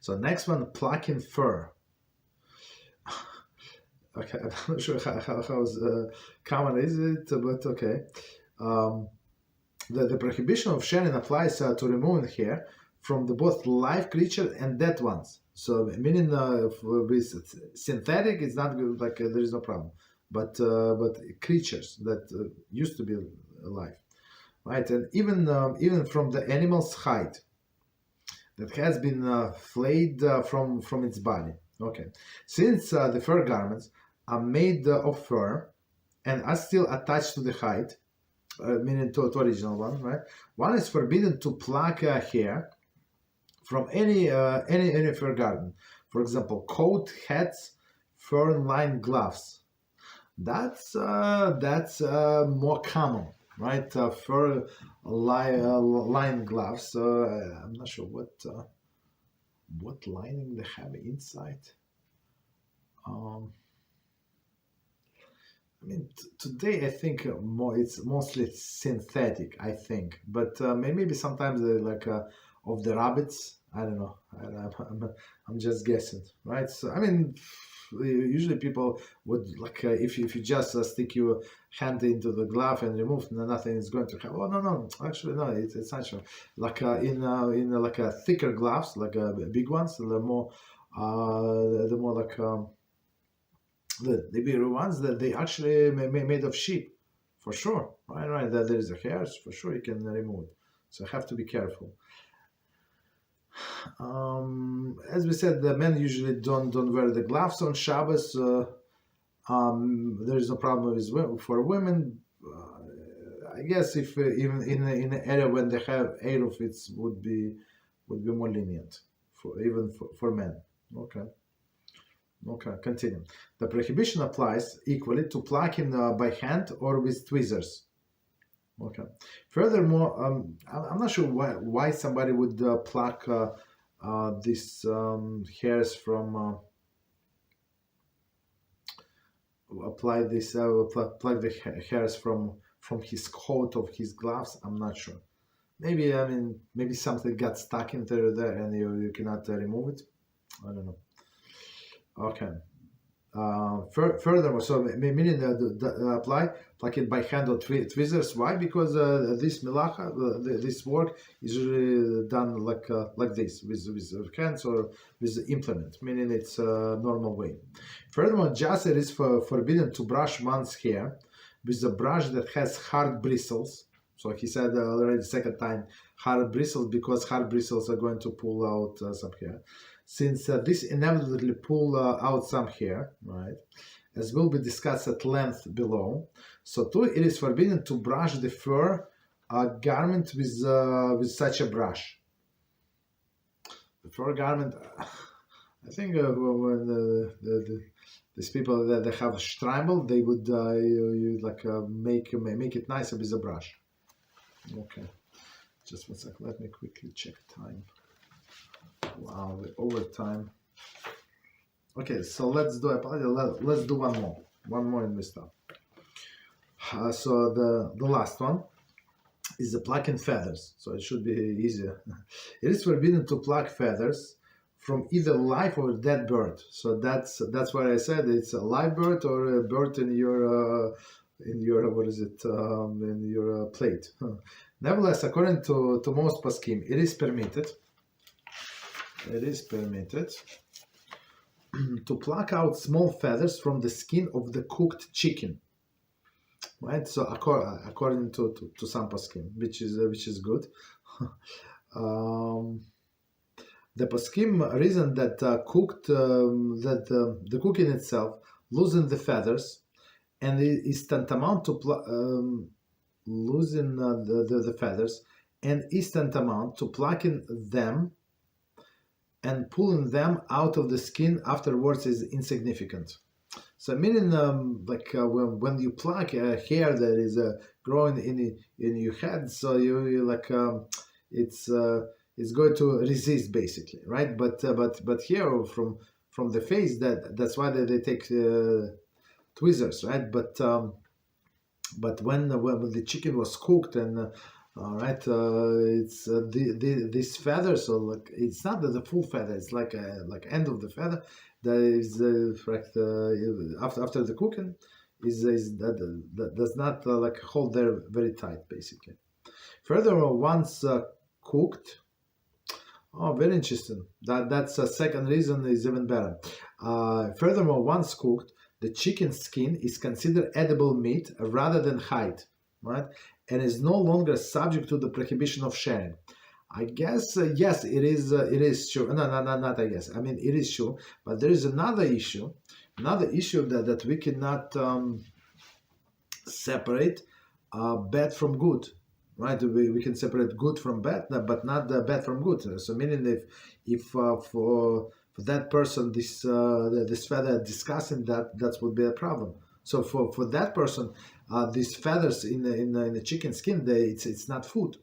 So next one, plucking fur. Okay, I'm not sure how common is it, but okay. Um, the prohibition of shearing applies to removing hair from the both live creature and dead ones. So meaning with synthetic, it's not good, like there is no problem. But creatures that used to be alive, right? And even from the animal's hide that has been flayed from its body. Okay, since the fur garments are made of fur and are still attached to the hide, meaning to original one, right? One is forbidden to pluck hair from any fur garment. For example, coat, hats, fur-lined gloves. That's more common, right? Fur-lined gloves. I'm not sure what lining they have inside. I mean, today I think it's mostly synthetic. I think, but maybe sometimes like of the rabbits. I don't know. I'm just guessing, right? So I mean, usually people would like if you just stick your hand into the glove and remove, nothing is going to happen. Oh no, actually no, it's not sure. Like in like thicker gloves, like big ones, the more like. The bigger ones that they actually made of sheep, for sure, right. That there is a hairs, for sure you can remove it. So have to be careful. As we said, the men usually don't wear the gloves on Shabbos. There is no problem with for women. I guess if even in an area when they have Eruv, it would be more lenient for even for men. Okay, continue. The prohibition applies equally to plucking by hand or with tweezers. Okay. Furthermore, I'm not sure why somebody would pluck these hairs from apply this pluck the hairs from his coat of his gloves. I'm not sure. Maybe maybe something got stuck into there and you cannot remove it. I don't know. Okay. Furthermore, so meaning apply like it by hand or tweezers. Why? Because this melacha, this work is usually done like this with hands or with implement, meaning it's a normal way. Furthermore, just it is forbidden to brush one's hair with a brush that has hard bristles. So he said already the second time hard bristles, because hard bristles are going to pull out some hair. Since this inevitably pull out some hair, right, as will be discussed at length below. So too, it is forbidden to brush the fur garment with such a brush. The fur garment, I think when these people that they have a strimel, they would you like make it nicer with a brush. Okay, just 1 second. Let me quickly check time. Wow, the overtime. Okay, so let's do let's do one more in this stuff. So the last one is the plucking feathers. So it should be easier. It is forbidden to pluck feathers from either live or dead bird. So that's why I said it's a live bird or a bird in your what is it in your plate. Nevertheless, according to most poskim, it is permitted. It is permitted to pluck out small feathers from the skin of the cooked chicken, right? So according to some poskim, which is good. The poskim reason that the cooking itself losing the feathers and it is tantamount to losing the feathers and is tantamount to plucking them and pulling them out of the skin afterwards is insignificant. So meaning when you pluck a hair that is growing in your head, so you like it's going to resist basically, right? But here from the face, that's why they take tweezers, right? But when the chicken was cooked and All right, it's this feather. So like it's not the full feather. It's like end of the feather that is after the cooking is that does not like hold there very tight basically. Furthermore, once cooked, oh, very interesting. That's a second reason is even better. Furthermore, once cooked, the chicken skin is considered edible meat rather than hide, right? And is no longer subject to the prohibition of sharing. I guess yes, it is. It is true. No, no, no, not I guess. I mean, it is true. But there is another issue that we cannot separate bad from good, right? We can separate good from bad, but not the bad from good. So meaning if for that person this feather discussing that would be a problem. So for that person, these feathers in the chicken skin, it's not food,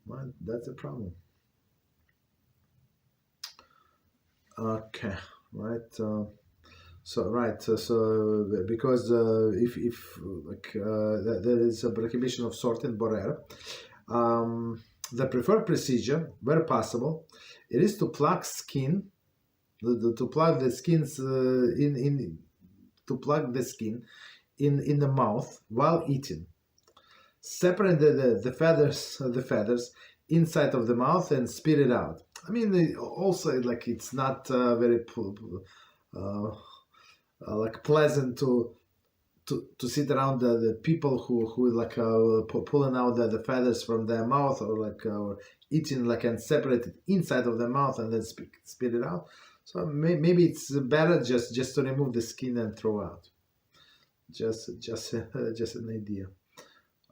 right? That's a problem. Okay, right. Because if like there is a prohibition of sorting borer, the preferred procedure, where possible, it is to pluck skin, to plug the skins in to plug the skin in the mouth while eating. Separate the feathers inside of the mouth and spit it out. I mean, also like it's not very like pleasant to sit around the people who like pulling out the feathers from their mouth or like or eating like and separate it inside of the mouth and then spit it out. So maybe it's better just to remove the skin and throw out. Just just an idea.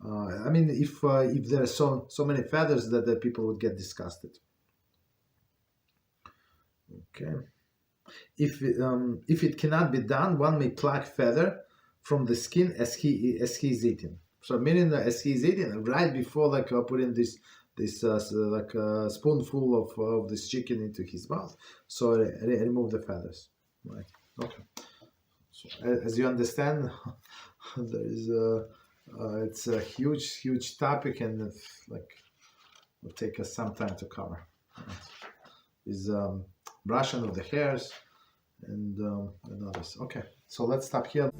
I mean, if there are so many feathers that the people would get disgusted. Okay. If it cannot be done, one may pluck feather from the skin as he is eating. So meaning that as he is eating, right before like putting this like a spoonful of this chicken into his mouth, so remove the feathers. Right. Okay. So as you understand, there is it's a huge topic, and it's like will take us some time to cover. Right. Is brushing of the hairs and others. Okay, so let's stop here.